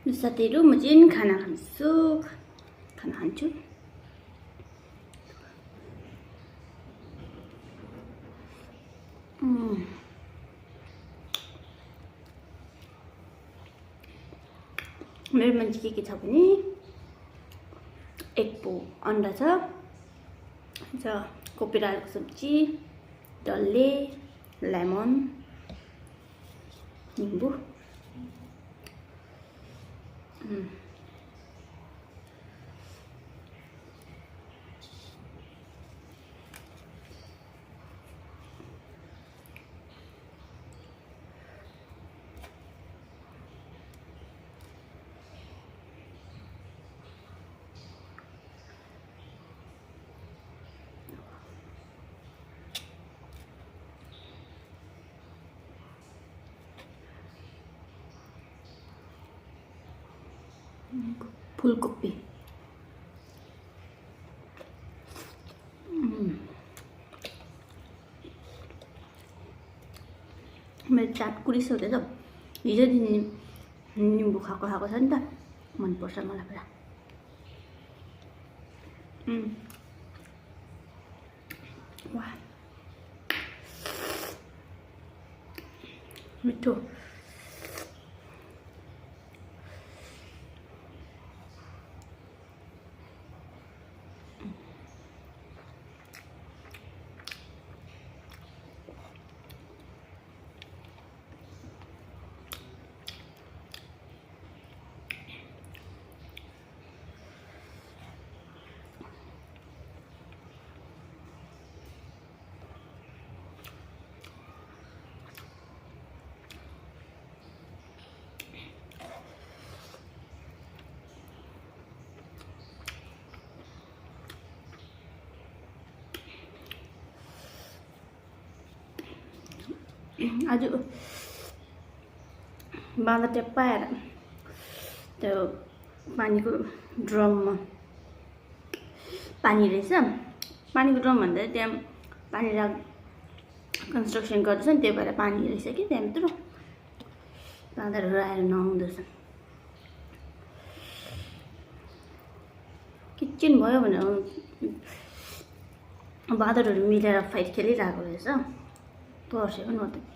साथीहरु म चाहिँ खाना खान्छु मेरो मान्छे के छ भने एक पो अन्डा छ कोपिराको सब्जी डल्ले लेमन निम्बु फूलकोपी मेरो चाट कुरिसकेछ हिजोदेखि निम्बु खाएको छ नि त मनपर्छ मलाई पुरा वाह मिठो आज बाँधा ट्याप्पा आएर त्यो पानीको ड्रममा पानी रहेछ पानीको ड्रम भन्दा त्यहाँ पानी राख कन्स्ट्रक्सन गर्दैछ नि त्यही भएर पानी रहेछ कि त्यहाँभित्र बाँदरहरू आएर नुहाउँदैछ किचन भयो भने बाँदरहरू मिलेर फाइट खेलिरहेको रहेछ पर्सेको न त